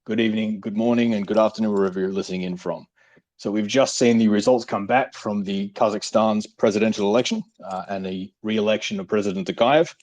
good evening, good morning, and good afternoon, wherever you're listening in from. So we've just seen the results come back from the Kazakhstan's presidential election and the re-election of President Tokayev.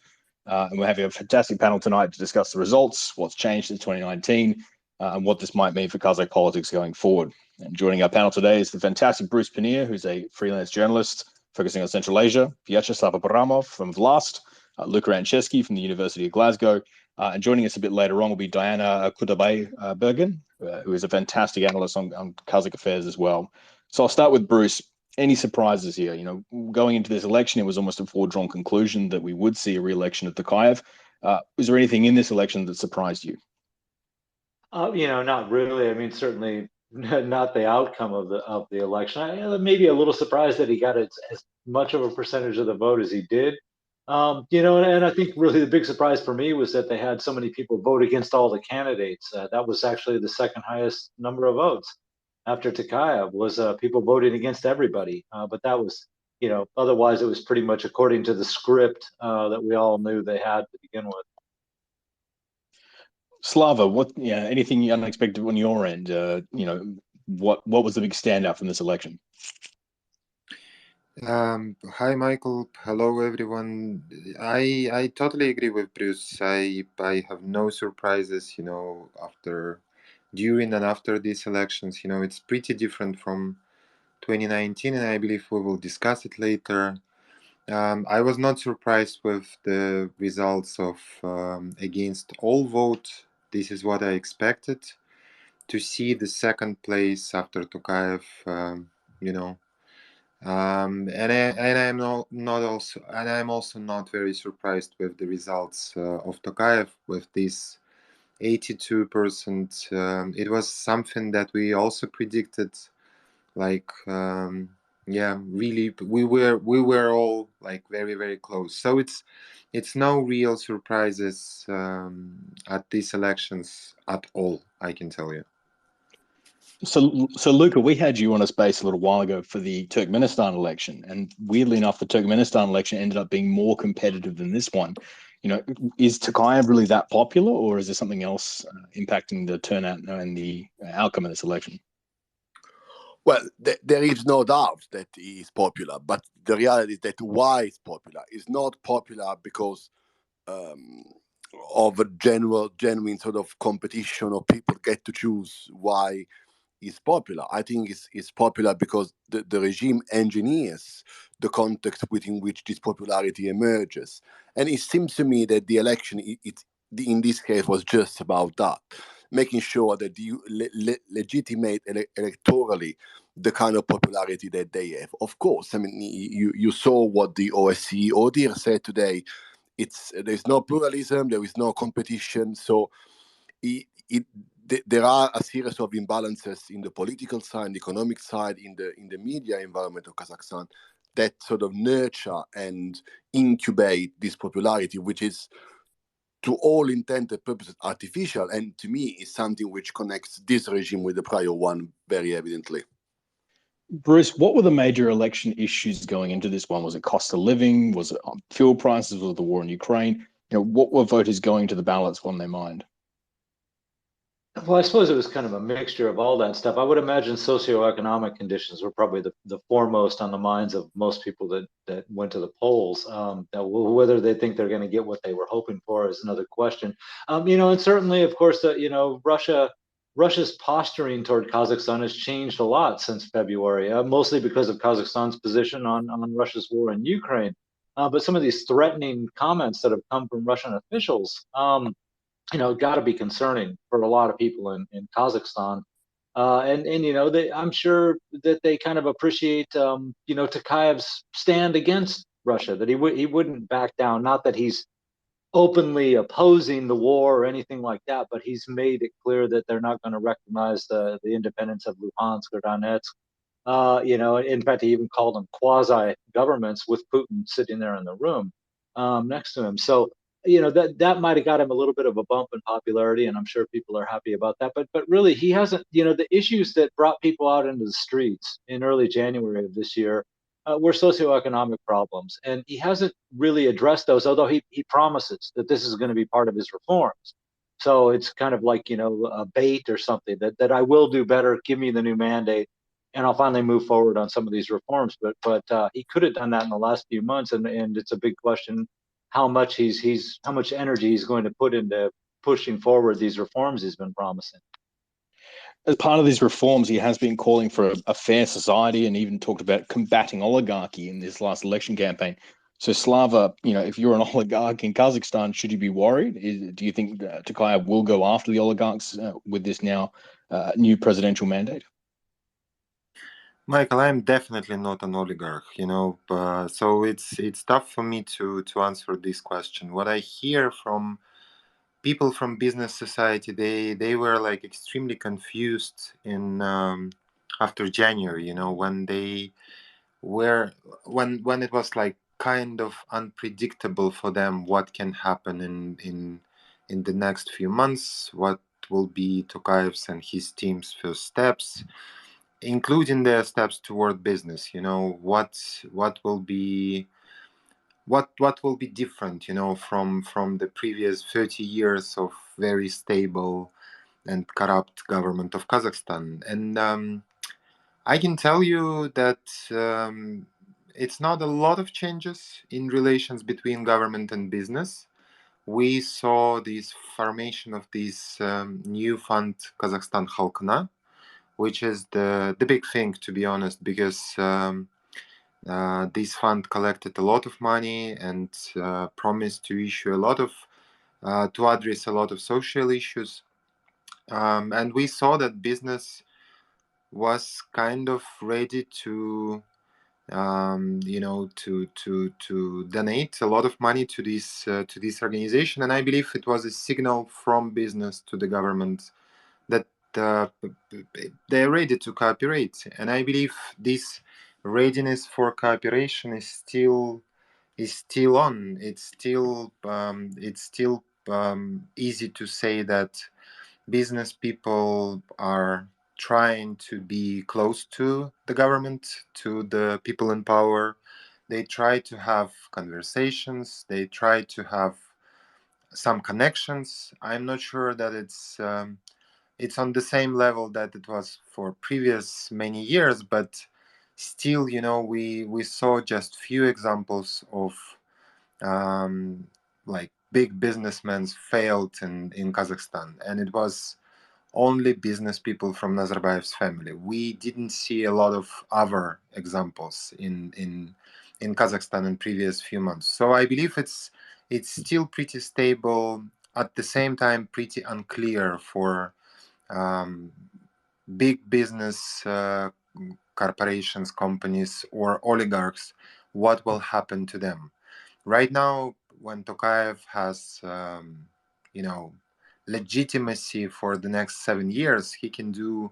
And we're having a fantastic panel tonight to discuss the results, what's changed since 2019, and what this might mean for Kazakh politics going forward. And joining our panel today is the fantastic Bruce Pannier, who's a freelance journalist focusing on Central Asia, Vyacheslav Abramov from Vlast, Luca Ancheschi from the University of Glasgow, and joining us a bit later on will be Diana Kudaibergan, who is a fantastic analyst on Kazakh affairs as well. So I'll start with Bruce. Any surprises here? You know, going into this election, it was almost a foregone conclusion that we would see a re-election of Tokayev. Was there anything in this election that surprised you? Not really. I mean, certainly not the outcome of the election. I maybe a little surprised that he got as much of a percentage of the vote as he did. And I think really the big surprise for me was that they had so many people vote against all the candidates. That was actually the second highest number of votes after Tokayev was people voting against everybody. But that was, otherwise it was pretty much according to the script that we all knew they had to begin with. Slava, anything unexpected on your end? What was the big standout from this election? Hi, Michael. Hello, everyone. I totally agree with Bruce. I have no surprises, during and after these elections. It's pretty different from 2019, and I believe we will discuss it later. I was not surprised with the results of against all vote. This is what I expected to see the second place after Tokayev, and I'm also not very surprised with the results of Tokayev with this 82%. It was something that we also predicted. Really, we were all like very, very close. So it's no real surprises at these elections at all, I can tell you. So Luca, we had you on a space a little while ago for the Turkmenistan election, and weirdly enough, the Turkmenistan election ended up being more competitive than this one. Is Tokayev really that popular, or is there something else impacting the turnout and the outcome of this election? Well, there is no doubt that he is popular, but the reality is that why he's popular is not popular because of a genuine sort of competition, or people get to choose why he's popular. I think it's popular because the regime engineers the context within which this popularity emerges. And it seems to me that the election, in this case, was just about that, making sure that you legitimate electorally the kind of popularity that they have. Of course, I mean, you saw what the OSCE ODIHR said today. There's no pluralism, there is no competition, so there are a series of imbalances in the political side, the economic side, in the media environment of Kazakhstan that sort of nurture and incubate this popularity, which is, to all intent and purposes, artificial, and to me is something which connects this regime with the prior one very evidently. Bruce, what were the major election issues going into this one? Was it cost of living? Was it fuel prices? Was it the war in Ukraine? What were voters going to the ballots on their mind? Well, I suppose it was kind of a mixture of all that stuff. I would imagine socioeconomic conditions were probably the foremost on the minds of most people that went to the polls. Whether they think they're going to get what they were hoping for is another question. And certainly, of course, Russia's posturing toward Kazakhstan has changed a lot since February, mostly because of Kazakhstan's position on Russia's war in Ukraine. But some of these threatening comments that have come from Russian officials, got to be concerning for a lot of people in Kazakhstan. I'm sure that they kind of appreciate, Tokayev's stand against Russia, that he wouldn't back down. Not that he's openly opposing the war or anything like that, but he's made it clear that they're not going to recognize the independence of Luhansk or Donetsk. In fact, he even called them quasi-governments with Putin sitting there in the room next to him. So, that might have got him a little bit of a bump in popularity, and I'm sure people are happy about that. But really, he hasn't, the issues that brought people out into the streets in early January of this year were socioeconomic problems. And he hasn't really addressed those, although he promises that this is going to be part of his reforms. So it's kind of like, a bait or something that I will do better. Give me the new mandate, and I'll finally move forward on some of these reforms. But he could have done that in the last few months, and it's a big question how much how much energy he's going to put into pushing forward these reforms he's been promising. As part of these reforms, he has been calling for a fair society and even talked about combating oligarchy in this last election campaign. So, Slava, if you're an oligarch in Kazakhstan, should you be worried? Do you think Tokayev will go after the oligarchs with this now new presidential mandate? Michael, I'm definitely not an oligarch, so it's tough for me to answer this question. What I hear from people from business society, they were like extremely confused in after January, when they were when it was like kind of unpredictable for them what can happen in the next few months, what will be Tokayev's and his team's first steps, including their steps toward business. What will be different, from the previous 30 years of very stable and corrupt government of Kazakhstan. And I can tell you that it's not a lot of changes in relations between government and business. We saw this formation of this new fund, Kazakhstan Halkına, which is the big thing, to be honest, because this fund collected a lot of money and promised to issue a lot of to address a lot of social issues, and we saw that business was kind of ready to donate a lot of money to this organization, and I believe it was a signal from business to the government that they're ready to cooperate. And I believe this readiness for cooperation is still on. It's still easy to say that business people are trying to be close to the government, to the people in power. They try to have conversations. They try to have some connections. I'm not sure that it's on the same level that it was for previous many years, but still, we saw just few examples of like big businessmen failed in Kazakhstan, and it was only business people from Nazarbayev's family. We didn't see a lot of other examples in Kazakhstan in previous few months. So I believe it's still pretty stable. At the same time, pretty unclear for big business corporations, companies, or oligarchs, what will happen to them. Right now, when Tokayev has, legitimacy for the next 7 years, he can do,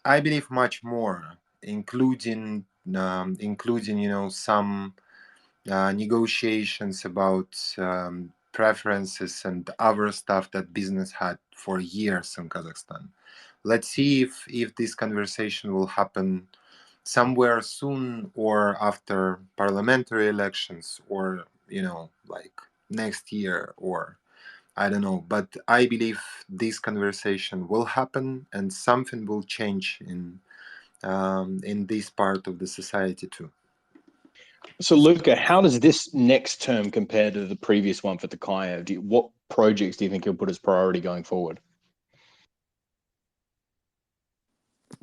I believe, much more, including some negotiations about preferences and other stuff that business had for years in Kazakhstan. Let's see if this conversation will happen somewhere soon or after parliamentary elections, or like next year, or I don't know. But I believe this conversation will happen and something will change in this part of the society too. So, Luca, how does this next term compare to the previous one for Tokayev? What projects do you think he'll put as priority going forward?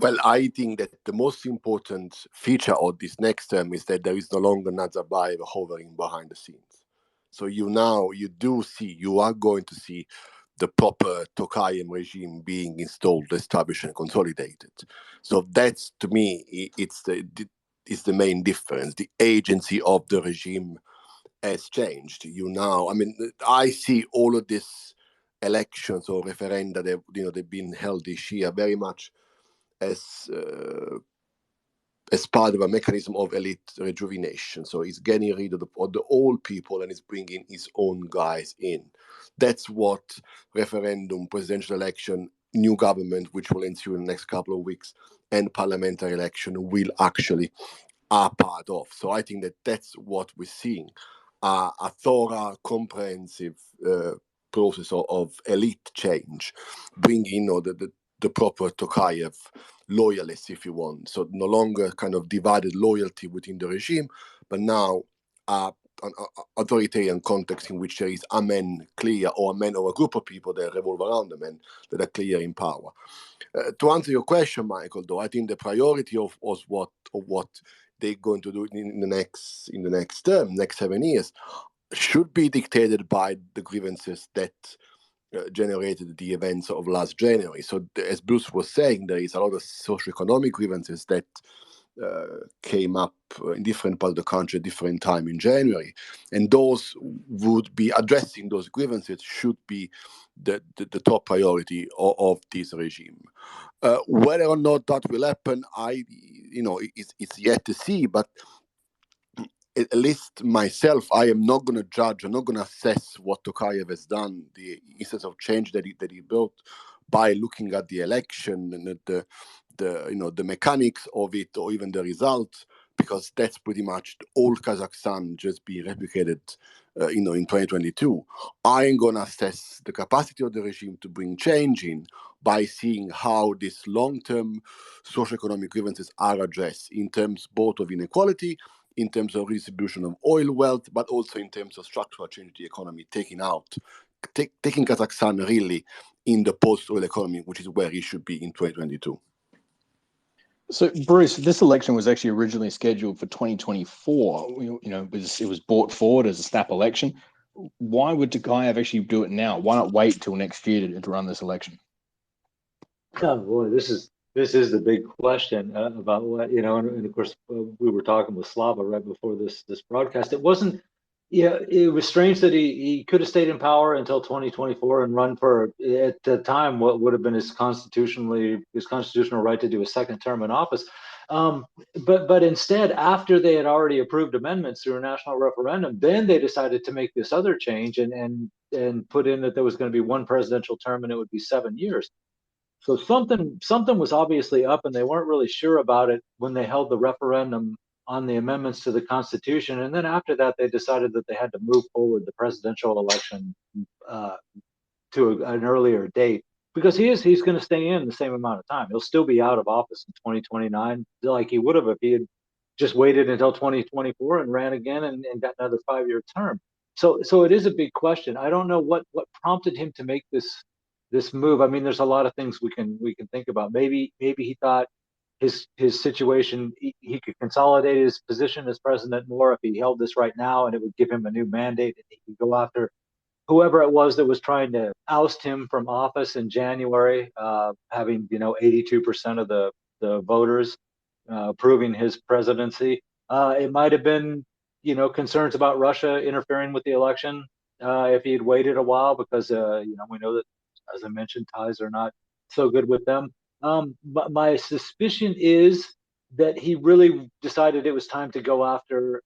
Well, I think that the most important feature of this next term is that there is no longer Nazarbayev hovering behind the scenes. So you are going to see the proper Tokayev regime being installed, established, and consolidated. So that's, to me, it's the main difference. The agency of the regime has changed. I see all of these elections or referenda that they've been held this year very much as part of a mechanism of elite rejuvenation. So he's getting rid of the old people and he's bringing his own guys in. That's what referendum, presidential election, new government, which will ensue in the next couple of weeks, and parliamentary election will actually are part of. So I think that that's what we're seeing. A thorough, comprehensive process of elite change, bringing the proper Tokayev loyalists, if you want. So no longer kind of divided loyalty within the regime, but now an authoritarian context in which there is a man clear, or a man or a group of people that revolve around the man that are clear in power. To answer your question, Michael, though, I think the priority of what they're going to do in the next term, next 7 years, should be dictated by the grievances that generated the events of last January. So, as Bruce was saying, there is a lot of socioeconomic grievances that came up in different parts of the country at different time in January, and those would be addressing those grievances should be the top priority of this regime. Whether or not that will happen, it's yet to see. But at least myself, I am not going to judge. I'm not going to assess what Tokayev has done, the instance of change that he brought, by looking at the election and the mechanics of it, or even the results, because that's pretty much all Kazakhstan just being replicated, in 2022. I'm going to assess the capacity of the regime to bring change in by seeing how these long-term socioeconomic grievances are addressed in terms both of inequality, in terms of redistribution of oil wealth, but also in terms of structural change to the economy, taking Kazakhstan really in the post-oil economy, which is where it should be in 2022. So, Bruce, this election was actually originally scheduled for 2024. It was brought forward as a snap election. Why would Tokayev actually do it now? Why not wait till next year to run this election? Oh boy, this is the big question about what, and of course we were talking with Slava right before this broadcast. It wasn't. Yeah, it was strange that he could have stayed in power until 2024 and run for, at the time, what would have been his constitutional right to do a second term in office. But instead, after they had already approved amendments through a national referendum, then they decided to make this other change and put in that there was going to be one presidential term and it would be 7 years. So something was obviously up, and they weren't really sure about it when they held the referendum on the amendments to the Constitution. And then after that, they decided that they had to move forward the presidential election to an earlier date, because he's going to stay in the same amount of time. He'll still be out of office in 2029, like he would have if he had just waited until 2024 and ran again and got another 5-year term. So it is a big question. I don't know what prompted him to make this move. I mean, there's a lot of things we can think about. Maybe he thought his situation, he could consolidate his position as president more if he held this right now, and it would give him a new mandate, and he could go after whoever it was that was trying to oust him from office in January, having 82% of the voters approving his presidency. It might have been concerns about Russia interfering with the election if he had waited a while, because we know that, as I mentioned, ties are not so good with them. But my suspicion is that he really decided it was time to go after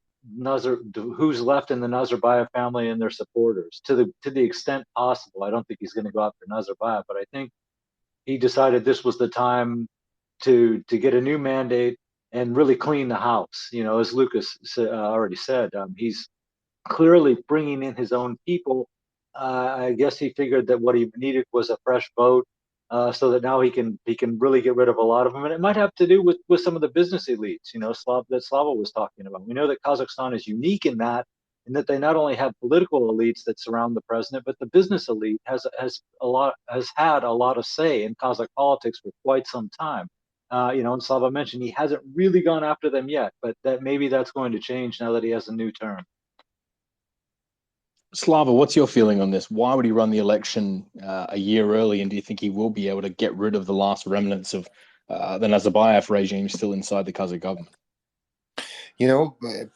who's left in the Nazarbayev family and their supporters to the extent possible. I don't think he's going to go after Nazarbayev, but I think he decided this was the time to get a new mandate and really clean the house. As Lucas already said, he's clearly bringing in his own people. I guess he figured that what he needed was a fresh vote, so that now he can really get rid of a lot of them. And it might have to do with some of the business elites, that Slava was talking about. We know that Kazakhstan is unique in that they not only have political elites that surround the president, but the business elite has had a lot of say in Kazakh politics for quite some time. And Slava mentioned he hasn't really gone after them yet, but maybe that's going to change now that he has a new term. Slava, what's your feeling on this? Why would he run the election a year early, and do you think he will be able to get rid of the last remnants of the Nazarbayev regime still inside the Kazakh government?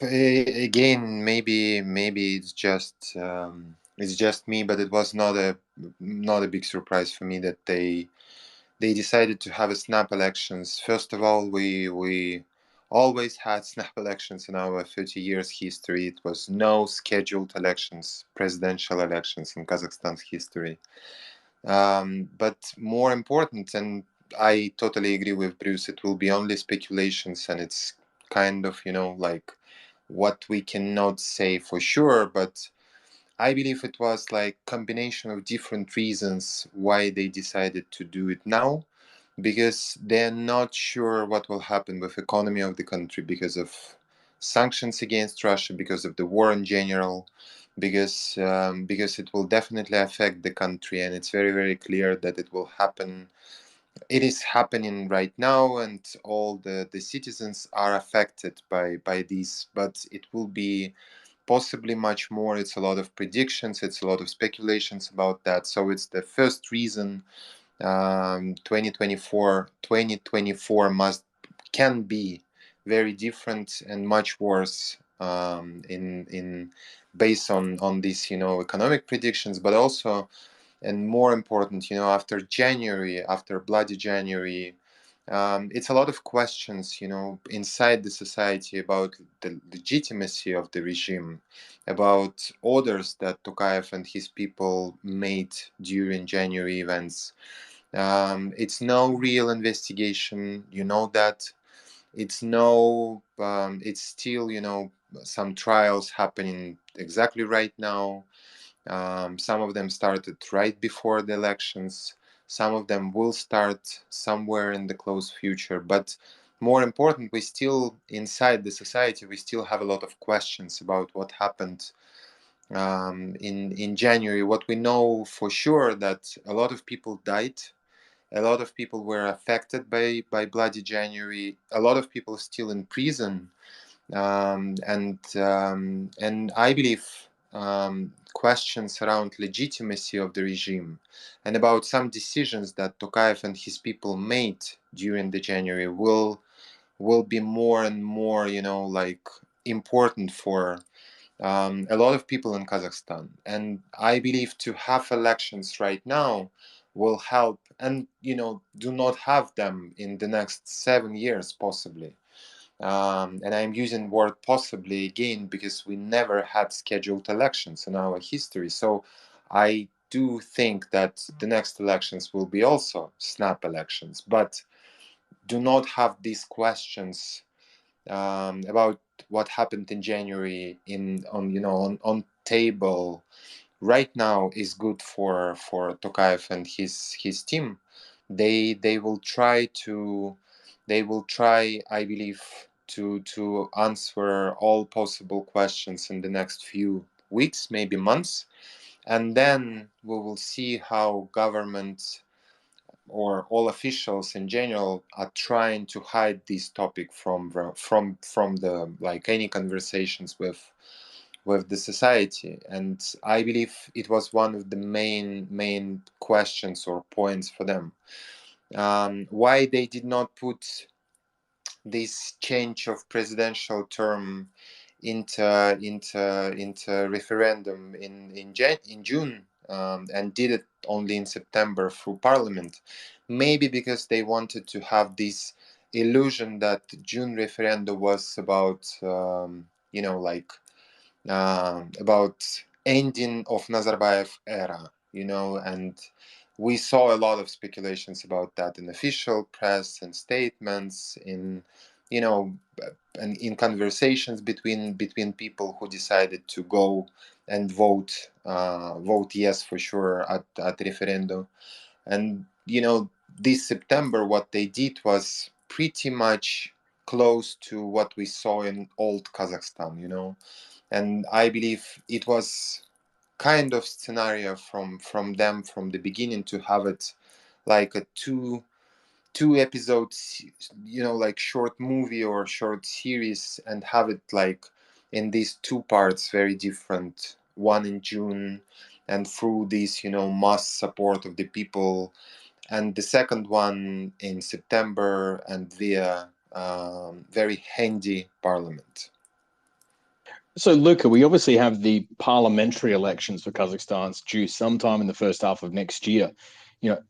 Again, maybe it's just me, but it was not a big surprise for me that they decided to have a snap elections. First of all, we always had snap elections in our 30 years history. It was no scheduled elections, presidential elections in Kazakhstan's history. But more important, and I totally agree with Bruce, it will be only speculations, and it's kind of, like what we cannot say for sure, but I believe it was like combination of different reasons why they decided to do it now, because they're not sure what will happen with economy of the country because of sanctions against Russia, because of the war in general, because it will definitely affect the country, and it's very, very clear that it will happen. It is happening right now, and all the citizens are affected by this, but it will be possibly much more. It's a lot of predictions, it's a lot of speculations about that. So it's the first reason 2024 can be very different and much worse in based on these economic predictions, but also, and more important, after January, after bloody January, it's a lot of questions, inside the society about the legitimacy of the regime, about orders that Tokayev and his people made during January events. It's no real investigation, that. It's no, it's still, some trials happening exactly right now. Some of them started right before the elections. Some of them will start somewhere in the close future. But more important, we still, inside the society, we still have a lot of questions about what happened in January. What we know for sure that a lot of people died. A lot of people were affected by Bloody January. A lot of people still in prison, and I believe questions around legitimacy of the regime and about some decisions that Tokayev and his people made during the January will be more and more, like important for a lot of people in Kazakhstan. And I believe to have elections right now will help, and do not have them in the next 7 years possibly. And I'm using word possibly again because we never had scheduled elections in our history. So I do think that the next elections will be also snap elections, but do not have these questions about what happened in January on table right now is good for Tokayev and his team. They will try to, I believe, to answer all possible questions in the next few weeks, maybe months, and then we will see how government or all officials in general are trying to hide this topic from the like any conversations with the society. And I believe it was one of the main questions or points for them, why they did not put this change of presidential term into referendum in June, and did it only in September through parliament. Maybe because they wanted to have this illusion that June referendum was about about ending of Nazarbayev era, and we saw a lot of speculations about that in official press and statements, you know, and in conversations between people who decided to go and vote yes for sure at referendum. And this September, what they did was pretty much close to what we saw in old Kazakhstan, and I believe it was kind of scenario from them from the beginning to have it like a two episodes, like short movie or short series, and have it like in these two parts, very different, one in June and through this mass support of the people, and the second one in September and via very handy parliament. So, Luca, we obviously have the parliamentary elections for Kazakhstan due sometime in the first half of next year.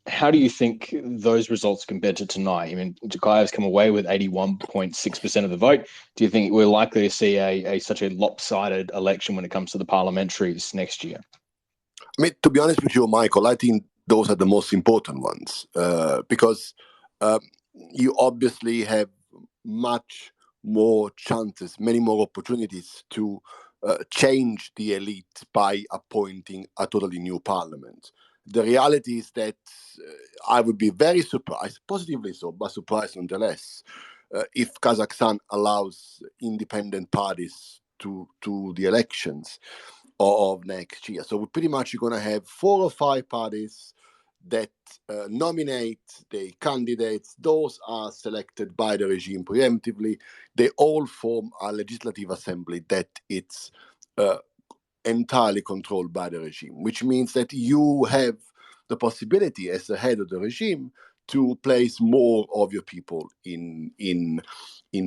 How do you think those results compare to tonight? I mean, Tokayev's come away with 81.6% of the vote. Do you think we're likely to see such a lopsided election when it comes to the parliamentaries next year? I mean, to be honest with you, Michael, I think those are the most important ones because you obviously have much more chances, many more opportunities to change the elite by appointing a totally new parliament. The reality is that I would be very surprised, positively so, but surprised nonetheless, if Kazakhstan allows independent parties to the elections of next year. So we're pretty much going to have 4 or 5 parties that nominate the candidates. Those are selected by the regime preemptively. They all form a legislative assembly that it's entirely controlled by the regime, which means that you have the possibility as the head of the regime to place more of your people in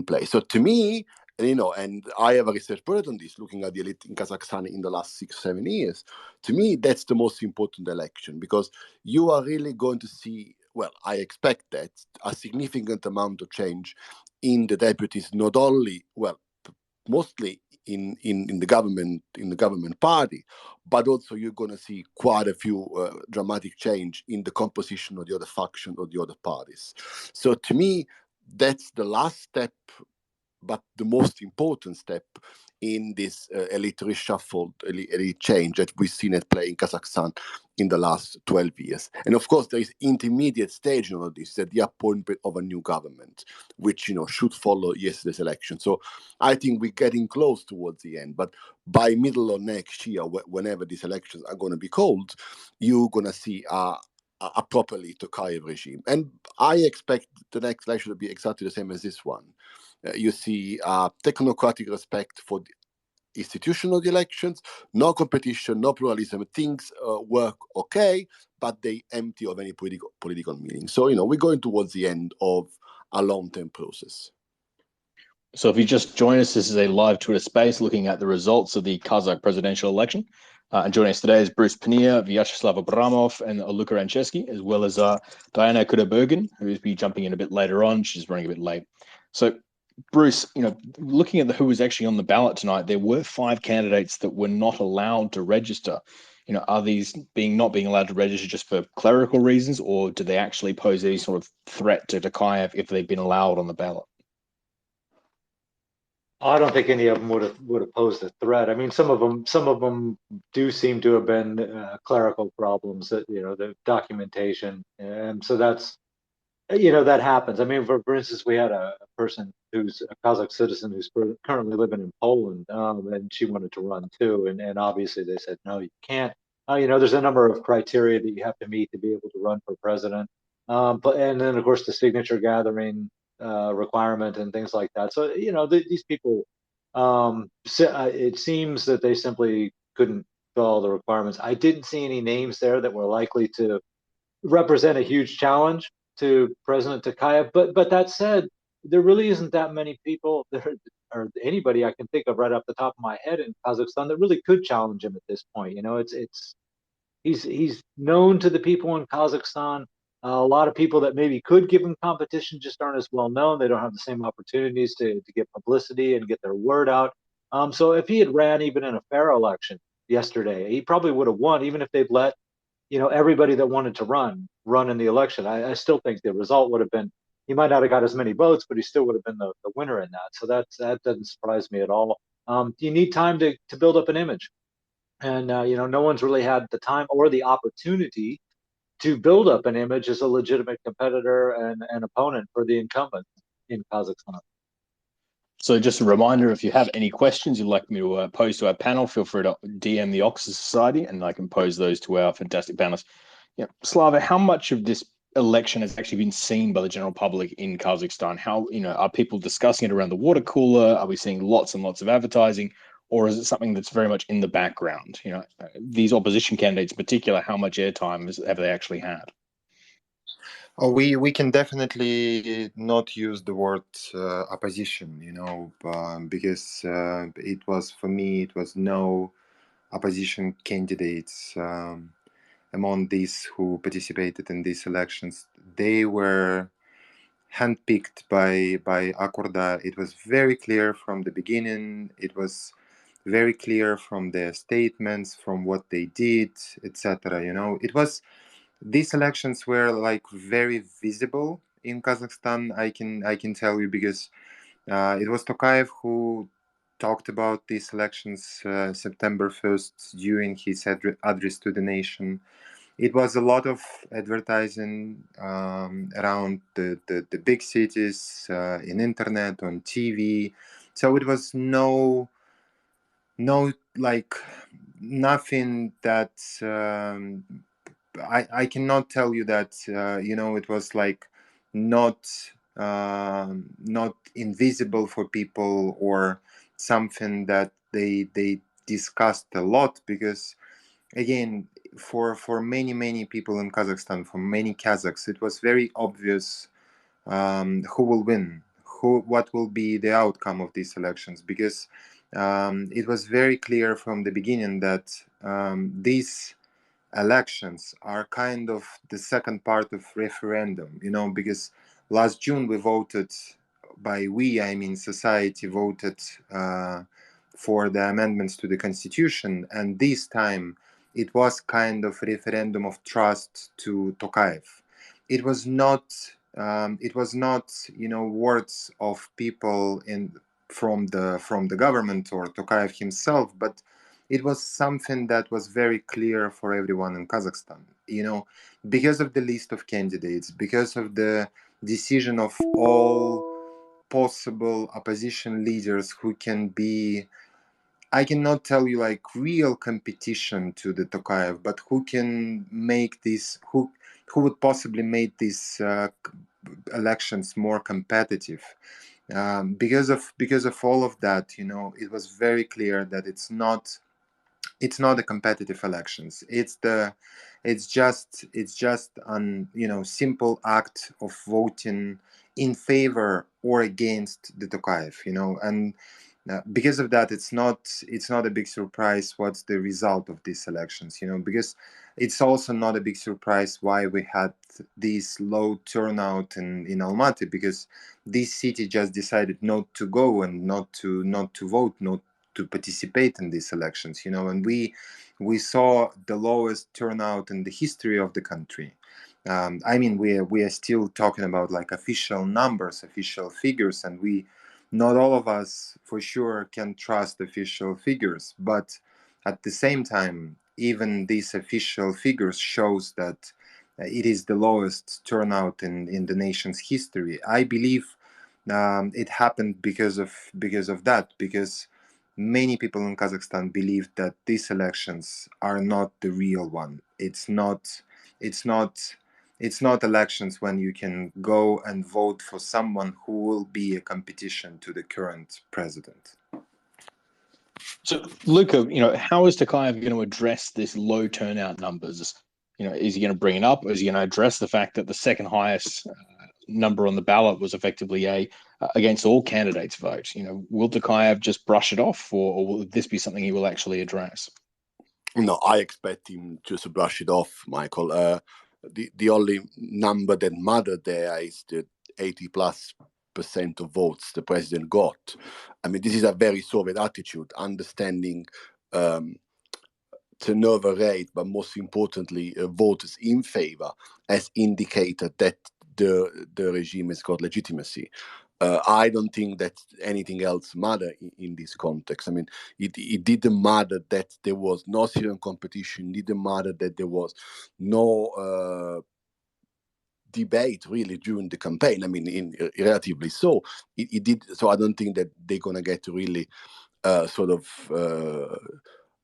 place. So to me, and I have a research project on this, looking at the elite in Kazakhstan in the last 6-7 years. To me, that's the most important election, because you are really going to see, well, I expect that, a significant amount of change in the deputies, not only, well, mostly in the government party, but also you're going to see quite a few dramatic change in the composition of the other faction or the other parties. So to me, that's the last step, but the most important step in this elite reshuffle, elite change that we've seen at play in Kazakhstan in the last 12 years. And of course, there is intermediate stage in all this, that the appointment of a new government, which should follow yesterday's election. So I think we're getting close towards the end. But by middle of next year, whenever these elections are going to be called, you're going to see a properly Tokayev regime. And I expect the next election to be exactly the same as this one. You see technocratic respect for the institution of the elections, no competition, no pluralism. Things work okay, but they empty of any political meaning. So, we're going towards the end of a long-term process. So if you just join us, this is a live Twitter space looking at the results of the Kazakh presidential election. And joining us today is Bruce Pannier, Vyacheslav Abramov, and Luca Ancheschi, as well as Diana Kudaibergan, who will be jumping in a bit later on. She's running a bit late. So Bruce, looking at who was actually on the ballot tonight, there were 5 candidates that were not allowed to register. Are these not being allowed to register just for clerical reasons, or do they actually pose any sort of threat to Tokayev if they've been allowed on the ballot? I don't think any of them would have posed a threat. I mean, some of them do seem to have been clerical problems, that the documentation, and so that's that happens. I mean, for instance, we had a person who's a Kazakh citizen who's currently living in Poland, and she wanted to run too, and obviously they said no, you can't. There's a number of criteria that you have to meet to be able to run for president, and then of course the signature gathering requirement and things like that. So these people, it seems that they simply couldn't fill all the requirements. I didn't see any names there that were likely to represent a huge challenge to President Tokayev. But that said, there really isn't that many people there, or anybody I can think of right off the top of my head in Kazakhstan that really could challenge him at this point. He's known to the people in Kazakhstan. A lot of people that maybe could give him competition just aren't as well known. They don't have the same opportunities to get publicity and get their word out. So if he had ran even in a fair election yesterday, he probably would have won, even if they'd let everybody that wanted to run in the election. I still think the result would have been, he might not have got as many votes, but he still would have been the winner in that. So that doesn't surprise me at all. You need time to build up an image, and no one's really had the time or the opportunity to build up an image as a legitimate competitor and an opponent for the incumbent in Kazakhstan. So just a reminder, if you have any questions you'd like me to pose to our panel, feel free to DM the Oxus Society and I can pose those to our fantastic panelists. Slava, how much of this election has actually been seen by the general public in Kazakhstan? How, are people discussing it around the water cooler? Are we seeing lots and lots of advertising? Or is it something that's very much in the background? These opposition candidates in particular, how much airtime have they actually had? Oh, we can definitely not use the word opposition, because for me, it was no opposition candidates among these who participated in these elections. They were handpicked by Akorda. It was very clear from the beginning. It was very clear from their statements, from what they did, etc. These elections were like very visible in Kazakhstan. I can tell you, because it was Tokayev who talked about these elections September 1st during his address to the nation. It was a lot of advertising around the big cities, in internet, on TV. So it was no like nothing that I cannot tell you that it was like not invisible for people or something that they discussed a lot, because again, for many people in Kazakhstan, for many Kazakhs, it was very obvious who will win, what will be the outcome of these elections, because it was very clear from the beginning that these elections are kind of the second part of referendum, because last June we voted, I mean society voted for the amendments to the constitution, and this time it was kind of referendum of trust to Tokayev. It was not words of people from the government or Tokayev himself, but it was something that was very clear for everyone in Kazakhstan, because of the list of candidates, because of the decision of all possible opposition leaders who can be, I cannot tell you like real competition to the Tokayev, but who can make this, who would possibly make these elections more competitive. Because of all of that, it was very clear that it's not a competitive elections. It's just an simple act of voting in favor or against the Tokayev, and because of that, it's not a big surprise what's the result of these elections, because it's also not a big surprise why we had this low turnout in Almaty, because this city just decided not to go and not to vote, not to participate in these elections, and we saw the lowest turnout in the history of the country. I mean, we are still talking about like official numbers, official figures, and not all of us for sure can trust official figures, but at the same time, even these official figures shows that it is the lowest turnout in the nation's history. I believe it happened because of that, because many people in Kazakhstan believe that these elections are not the real one. It's not elections when you can go and vote for someone who will be a competition to the current president. So, Luca, how is Tokayev going to address this low turnout numbers? Is he going to bring it up? Or is he going to address the fact that the second highest number on the ballot was effectively against all candidates' vote? Will Tokayev just brush it off, or will this be something he will actually address? No, I expect him just to brush it off, Michael. The only number that mattered there is the 80+% of votes the president got. I mean, this is a very Soviet attitude, understanding turnover rate, but most importantly, voters in favor, as indicated that the regime has got legitimacy. I don't think that anything else matter in this context. I mean, it didn't matter that there was no serious competition. It didn't matter that there was no debate really during the campaign. I mean, relatively so. It did. So I don't think that they're gonna get really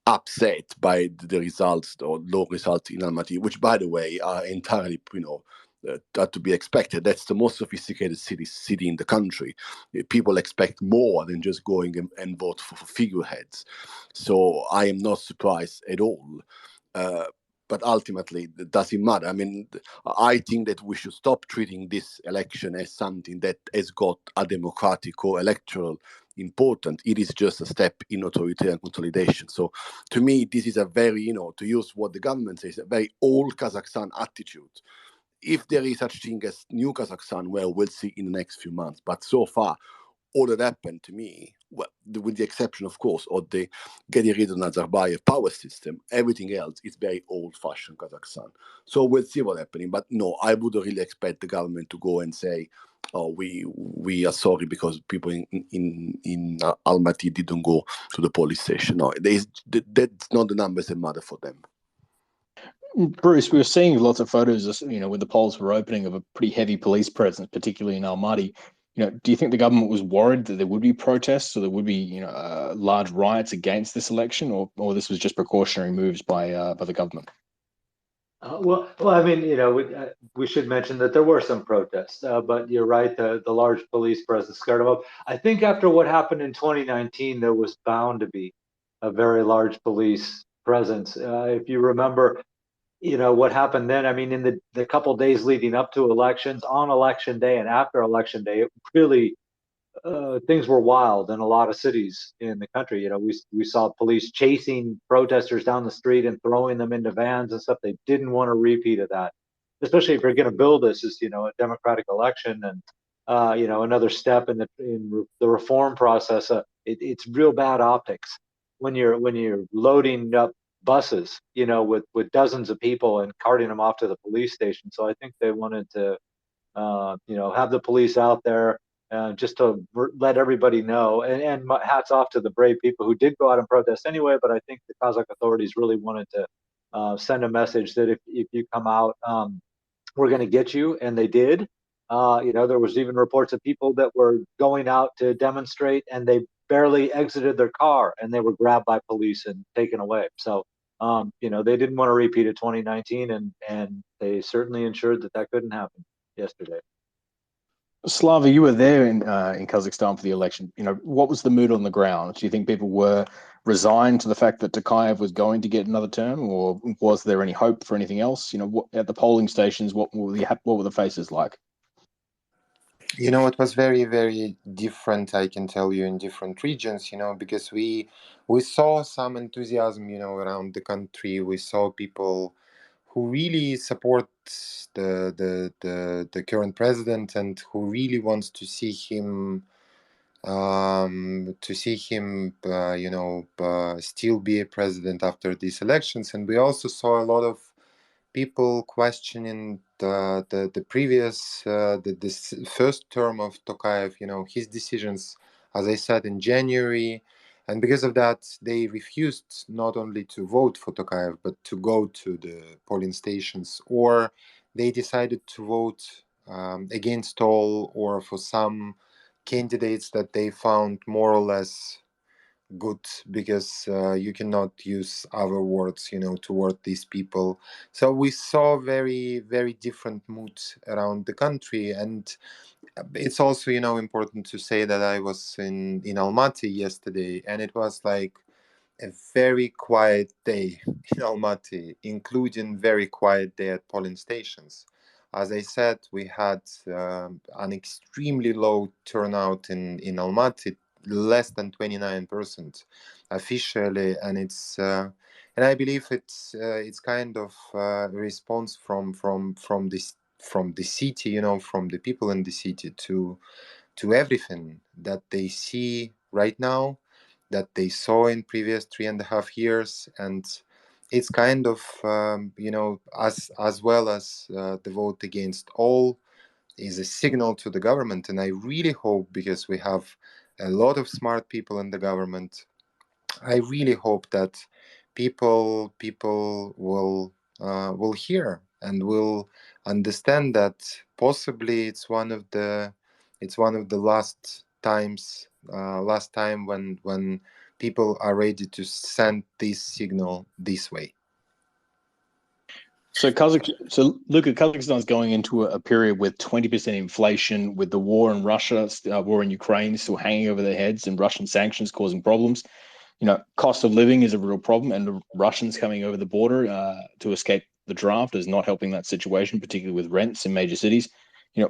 upset by the results or low results in Almaty, which, by the way, are entirely, to be expected. That's the most sophisticated city in the country. People expect more than just going and vote for figureheads. So I am not surprised at all. But ultimately, it doesn't matter. I mean, I think that we should stop treating this election as something that has got a democratic or electoral important. It is just a step in authoritarian consolidation. So to me, this is a very, to use what the government says, a very old Kazakhstan attitude. If there is such thing as new Kazakhstan, well, we'll see in the next few months. But so far, all that happened to me, well, with the exception, of course, of the getting rid of Nazarbayev power system, everything else is very old-fashioned Kazakhstan. So we'll see what's happening. But no, I wouldn't really expect the government to go and say, oh, we are sorry because people in Almaty didn't go to the police station. No, that's not the numbers that matter for them. Bruce, we were seeing lots of photos, when the polls were opening, of a pretty heavy police presence, particularly in Almaty. Do you think the government was worried that there would be protests or there would be, large riots against this election, or this was just precautionary moves by the government? Well, I mean, we should mention that there were some protests, but you're right, the large police presence scared them up. I think after what happened in 2019, there was bound to be a very large police presence. If you remember, what happened then, I mean, in the couple days leading up to elections, on election day and after election day, it really, things were wild in a lot of cities in the country. We saw police chasing protesters down the street and throwing them into vans and stuff. They didn't want a repeat of that, especially if you're going to build this as a democratic election and another step in the reform process. It's real bad optics when you're loading up buses, with dozens of people and carting them off to the police station. So I think they wanted to, have the police out there. Just to let everybody know, and hats off to the brave people who did go out and protest anyway. But I think the Kazakh authorities really wanted to send a message that if you come out, we're going to get you, and they did. There was even reports of people that were going out to demonstrate, and they barely exited their car, and they were grabbed by police and taken away. So, they didn't want to repeat of 2019, and they certainly ensured that couldn't happen yesterday. Slava, you were there in Kazakhstan for the election. What was the mood on the ground? Do you think people were resigned to the fact that Tokayev was going to get another term, or was there any hope for anything else? At the polling stations, what were the faces like? It was very, very different, I can tell you, in different regions, because we saw some enthusiasm, around the country. We saw people who really support the current president and who really wants to see him still be a president after these elections. And we also saw a lot of people questioning the previous this first term of Tokayev, his decisions, as I said, in January. And because of that, they refused not only to vote for Tokayev, but to go to the polling stations, or they decided to vote against all or for some candidates that they found more or less good, because you cannot use other words, toward these people. So we saw very, very different moods around the country. And it's also, important to say that I was in Almaty yesterday, and it was like a very quiet day in Almaty, including very quiet day at polling stations. As I said, we had an extremely low turnout in Almaty, less than 29% officially, and and I believe it's kind of a response from the city, from the people in the city to everything that they see right now, that they saw in previous 3.5 years. And it's kind of as well as the vote against all is a signal to the government. And I really hope, because we have a lot of smart people in the government, I really hope that people will hear and will understand that possibly it's one of the last time when people are ready to send this signal this way. So Luca, Kazakhstan is going into a period with 20% inflation, with the war in Russia, war in Ukraine still hanging over their heads, and Russian sanctions causing problems. Cost of living is a real problem, and the Russians coming over the border to escape the draft is not helping that situation, particularly with rents in major cities.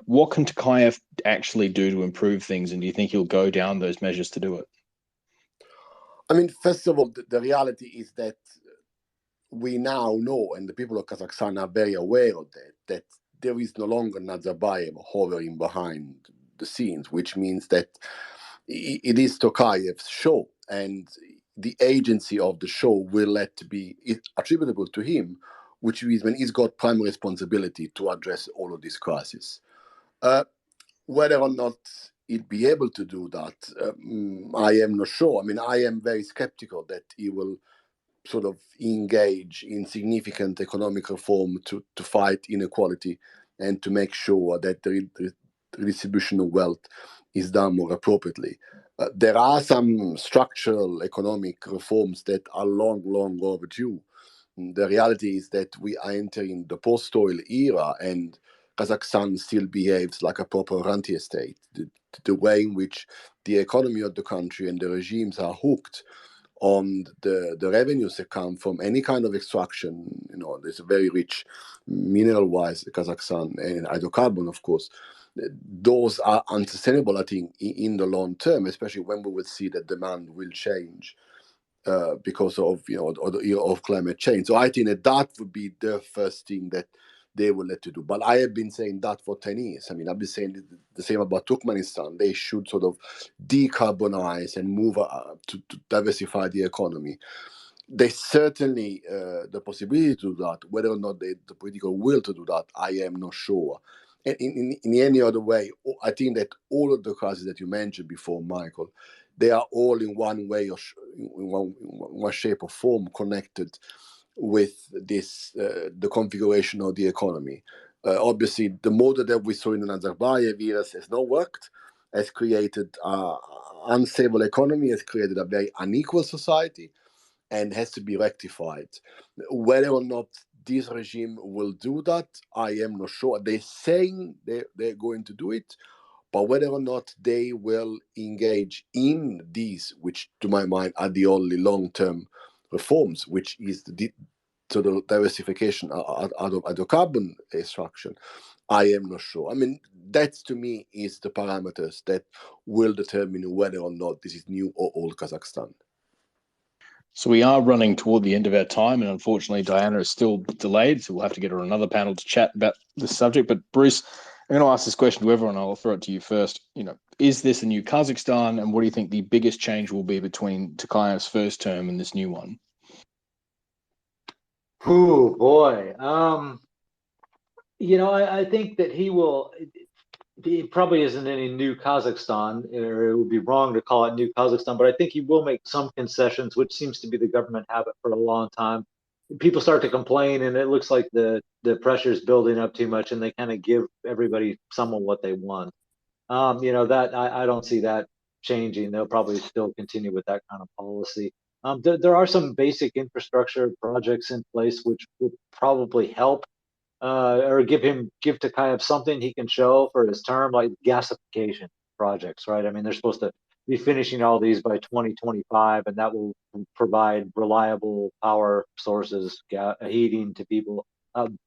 What can Tokayev actually do to improve things, and do you think he'll go down those measures to do it? I mean, first of all, the reality is that we now know, and the people of Kazakhstan are very aware of that there is no longer Nazarbayev hovering behind the scenes, which means that it is Tokayev's show, and the agency of the show will let be attributable to him, which means when he's got primary responsibility to address all of these crises. Whether or not he'll be able to do that, I am not sure. I mean, I am very skeptical that he will sort of engage in significant economic reform to fight inequality and to make sure that the redistribution of wealth is done more appropriately. There are some structural economic reforms that are long, long overdue. The reality is that we are entering the post-oil era, and Kazakhstan still behaves like a proper rentier state. The way in which the economy of the country and the regimes are hooked on the revenues that come from any kind of extraction. You know, there's a very rich mineral-wise Kazakhstan and hydrocarbon, of course. Those are unsustainable, I think, in the long term, especially when we will see that demand will change because of the era of climate change. So I think that would be the first thing that they will let you do. But I have been saying that for 10 years. I mean, I've been saying the same about Turkmenistan. They should sort of decarbonize and move to diversify the economy. There's certainly the possibility to do that. Whether or not the political will to do that, I am not sure. And in any other way, I think that all of the crises that you mentioned before, Michael, they are all in one way or in one shape or form connected with this the configuration of the economy. Obviously, the model that we saw in the Nazarbayev years has not worked, has created an unstable economy, has created a very unequal society, and has to be rectified. Whether or not this regime will do that, I am not sure. They're saying they're going to do it, but whether or not they will engage in these, which to my mind are the only long-term reforms, which is the diversification out of hydrocarbon extraction, I am not sure. I mean, that to me is the parameters that will determine whether or not this is new or old Kazakhstan. So we are running toward the end of our time, and unfortunately Diana is still delayed, so we'll have to get her on another panel to chat about this subject. But Bruce, I'm going to ask this question to everyone. I'll throw it to you first. Is this a new Kazakhstan, and what do you think the biggest change will be between Tokayev's first term and this new one? Oh boy. I think that he probably isn't any new Kazakhstan, or it would be wrong to call it new Kazakhstan, but I think he will make some concessions, which seems to be the government habit for a long time. People start to complain, and it looks like the pressure is building up too much, and they kind of give everybody somewhat what they want. That I don't see that changing. They'll probably still continue with that kind of policy. There are some basic infrastructure projects in place which will probably help or give Tokayev something he can show for his term, like gasification projects, right? I mean, they're supposed to be finishing all these by 2025, and that will provide reliable power sources, heating to people.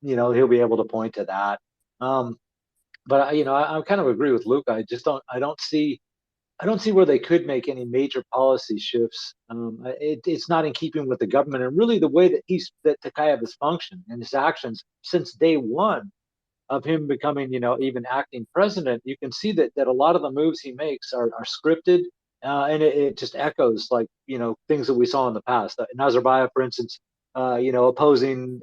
He'll be able to point to that. But I kind of agree with Luca. I don't see where they could make any major policy shifts. It's not in keeping with the government, and really the way that Tokayev has functioned and his actions since day one of him becoming, even acting president. You can see that a lot of the moves he makes are scripted, and it just echoes like things that we saw in the past. Nazarbayev, for instance, opposing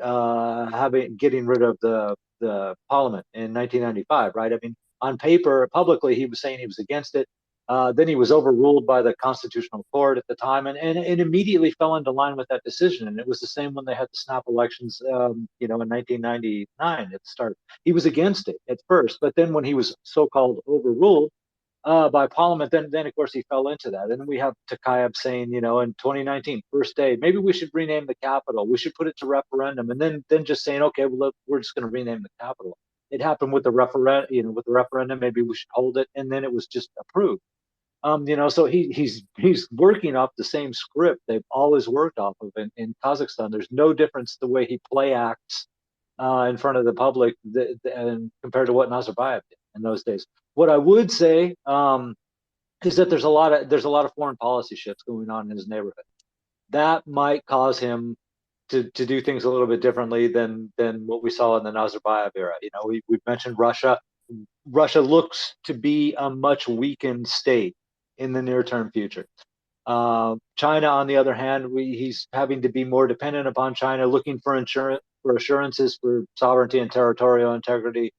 getting rid of the parliament in 1995, right? I mean, on paper, publicly, he was saying he was against it. Then he was overruled by the Constitutional Court at the time, and immediately fell into line with that decision. And it was the same when they had the snap elections, in 1999 at the start. He was against it at first, but then when he was so-called overruled by Parliament, then of course he fell into that. And then we have Tokayev saying, in 2019, first day, maybe we should rename the capital. We should put it to referendum, and then just saying, okay, well, look, we're just going to rename the capital. It happened with the referendum. Maybe we should hold it, and then it was just approved. So he's working off the same script they've always worked off of in Kazakhstan. There's no difference the way he play acts in front of the public and compared to what Nazarbayev did in those days. What I would say is that there's a lot of foreign policy shifts going on in his neighborhood. That might cause him to do things a little bit differently than what we saw in the Nazarbayev era. We've mentioned Russia. Russia looks to be a much weakened state in the near-term future. China, on the other hand, he's having to be more dependent upon China, looking for assurances for sovereignty and territorial integrity.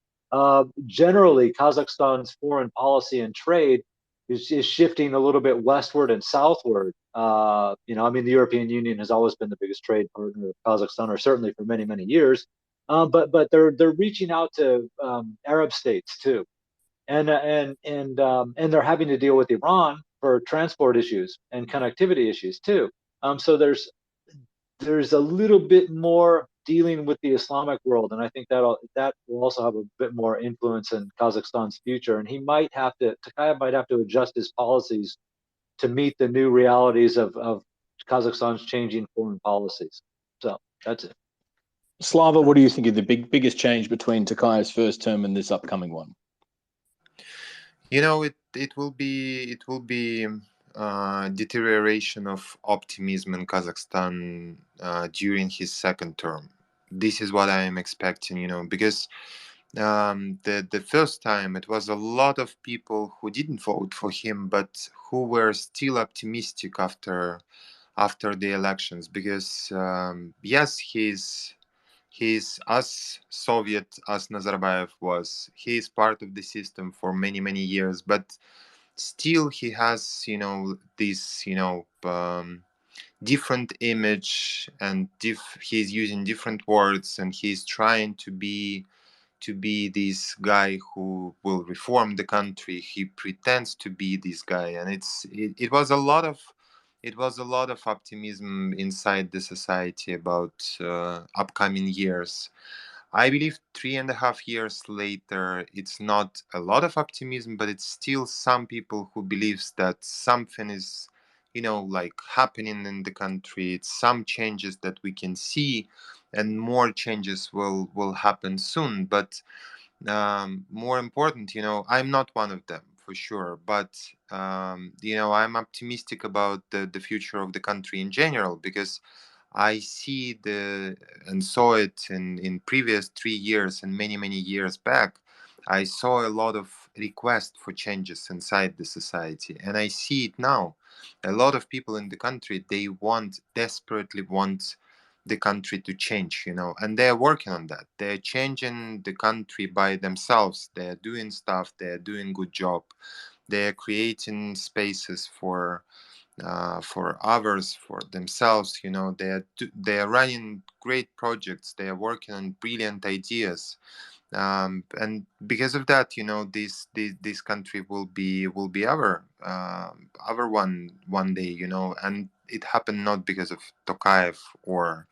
generally Kazakhstan's foreign policy and trade is shifting a little bit westward and southward. You know, I mean, the European Union has always been the biggest trade partner of Kazakhstan, or certainly for many, many years. But they're reaching out to Arab states too, and they're having to deal with Iran for transport issues and connectivity issues too. So there's a little bit more dealing with the Islamic world, and I think that will also have a bit more influence in Kazakhstan's future. And Tokayev might have to adjust his policies to meet the new realities of Kazakhstan's changing foreign policies. So that's it. Slava, what do you think is the biggest change between Tokayev's first term and this upcoming one? You know, it will be deterioration of optimism in Kazakhstan during his second term. This is what I am expecting, you know, because the first time it was a lot of people who didn't vote for him, but who were still optimistic after the elections, because yes, he's as Soviet as Nazarbayev was. He is part of the system for many years, but still he has, you know, this, you know, different image, and he's using different words, and he's trying to be this guy who will reform the country. He pretends to be this guy, and it was a lot of optimism inside the society about upcoming years. I believe 3.5 years later, it's not a lot of optimism, but it's still some people who believes that something is, you know, like happening in the country. It's some changes that we can see, and more changes will happen soon. But more important, you know, I'm not one of them for sure, but you know, I'm optimistic about the future of the country in general, because I see and saw it in previous 3 years and many years back. I saw a lot of requests for changes inside the society, and I see it now. A lot of people in the country, they desperately want the country to change, you know, and they're working on that. They're changing the country by themselves. They're doing stuff. They're doing good job. They're creating spaces for others, for themselves, you know. They're running great projects. They are working on brilliant ideas, and because of that, you know, this country will be our one day, you know. And it happened not because of Tokayev or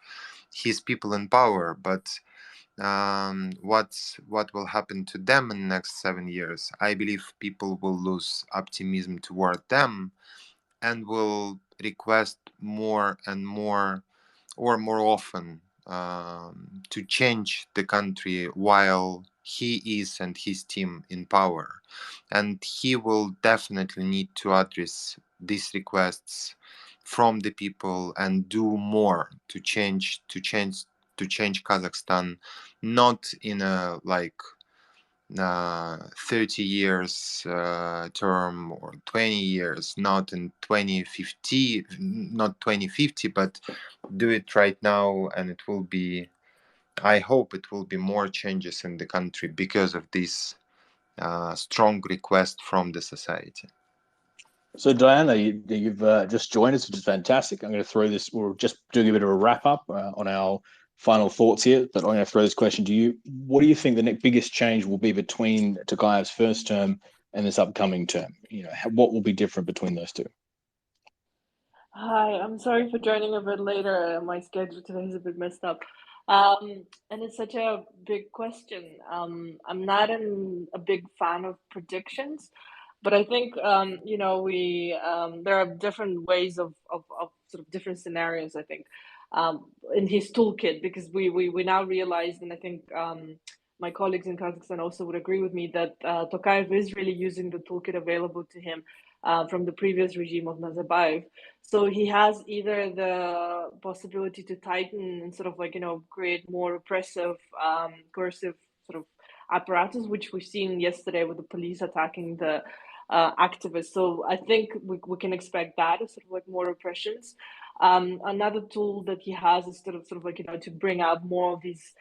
his people in power, but what will happen to them in the next 7 years. I believe people will lose optimism toward them, and will request more and more, or more often, to change the country while he is and his team in power. And he will definitely need to address these requests from the people and do more to change Kazakhstan, not in a 30 years term, or 20 years, not in 2050, but do it right now. And it will be, I hope it will be more changes in the country because of this strong request from the society. So Diana, you've just joined us, which is fantastic. I'm going to throw this, we're just doing a bit of a wrap up on our final thoughts here, but I'm going to throw this question to you. What do you think the next biggest change will be between Tokayev's first term and this upcoming term? You know, what will be different between those two? Hi, I'm sorry for joining a bit later. My schedule today is a bit messed up. And it's such a big question. I'm not a big fan of predictions, but I think you know, there are different ways of sort of different scenarios, I think, in his toolkit, because we now realized, and I think my colleagues in Kazakhstan also would agree with me, that Tokayev is really using the toolkit available to him from the previous regime of Nazarbayev. So he has either the possibility to tighten and sort of, like, you know, create more repressive, coercive sort of apparatus, which we've seen yesterday with the police attacking the activists. So I think we can expect that as sort of like more repressions. Another tool that he has is sort of like, you know, to bring out more of these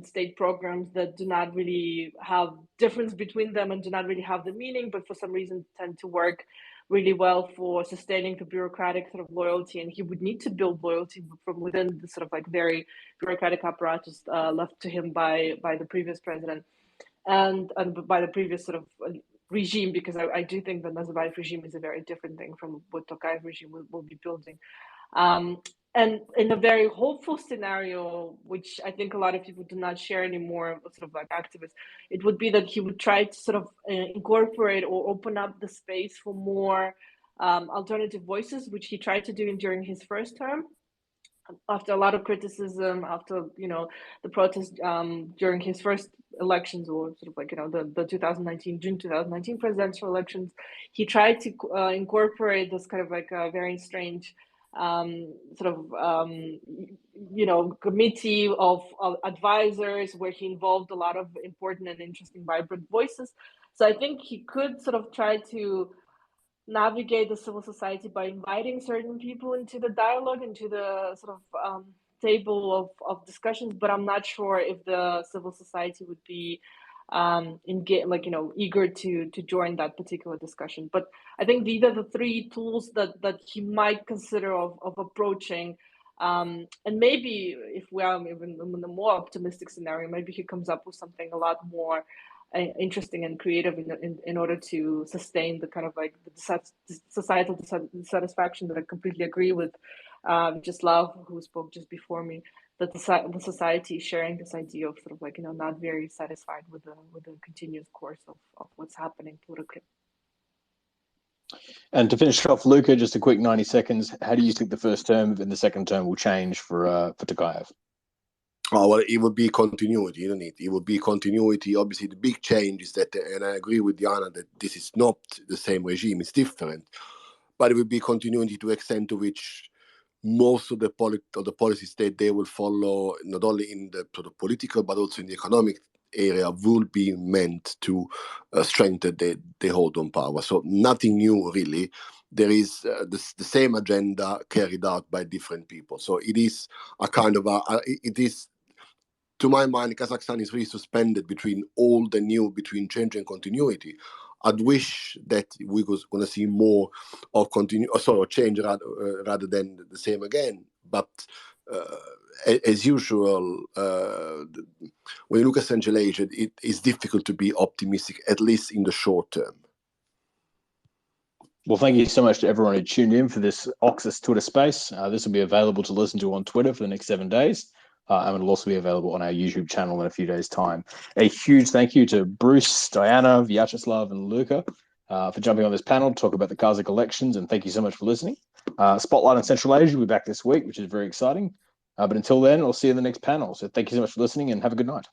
state programs that do not really have difference between them and do not really have the meaning, but for some reason tend to work really well for sustaining the bureaucratic sort of loyalty. And he would need to build loyalty from within the sort of like very bureaucratic apparatus left to him by the previous president and by the previous sort of regime, because I do think the Nazarbayev regime is a very different thing from what Tokayev regime will be building. And in a very hopeful scenario, which I think a lot of people do not share anymore, sort of like activists, it would be that he would try to sort of incorporate or open up the space for more alternative voices, which he tried to do during his first term. After a lot of criticism, after the protest during his first elections, or sort of like the 2019 June 2019 presidential elections, he tried to incorporate this kind of like a very strange committee of advisors, where he involved a lot of important and interesting, vibrant voices. So I think he could sort of try to navigate the civil society by inviting certain people into the dialogue, into the sort of table of discussions. But I'm not sure if the civil society would be eager to join that particular discussion. But I think these are the three tools that he might consider of approaching. And maybe if we are even in a more optimistic scenario, maybe he comes up with something a lot more interesting and creative in order to sustain the kind of like the societal dissatisfaction that I completely agree with Vyacheslav, who spoke just before me, that the society is sharing this idea of sort of like not very satisfied with the continuous course of what's happening politically. And to finish off, Luca, just a quick 90 seconds. How do you think the first term and the second term will change for Tokayev? Oh, well, it would be continuity, isn't it? It would be continuity. Obviously, the big change is that, and I agree with Diana, that this is not the same regime, it's different. But it would be continuity to the extent to which most of the policies that they will follow, not only in the sort of political, but also in the economic area, will be meant to strengthen the hold on power. So nothing new, really. There is the same agenda carried out by different people. So it is a kind of it is, to my mind, Kazakhstan is really suspended between old and new, between change and continuity. I'd wish that we was going to see more of change rather than the same again. But as usual, when you look at Central Asia, it is difficult to be optimistic, at least in the short term. Well, thank you so much to everyone who tuned in for this Oxus Twitter space. This will be available to listen to on Twitter for the next 7 days. And it'll also be available on our YouTube channel in a few days' time. A huge thank you to Bruce, Diana, Vyacheslav, and Luca for jumping on this panel to talk about the Kazakh elections. And thank you so much for listening. Spotlight on Central Asia will be back this week, which is very exciting. But until then, I'll see you in the next panel. So thank you so much for listening and have a good night.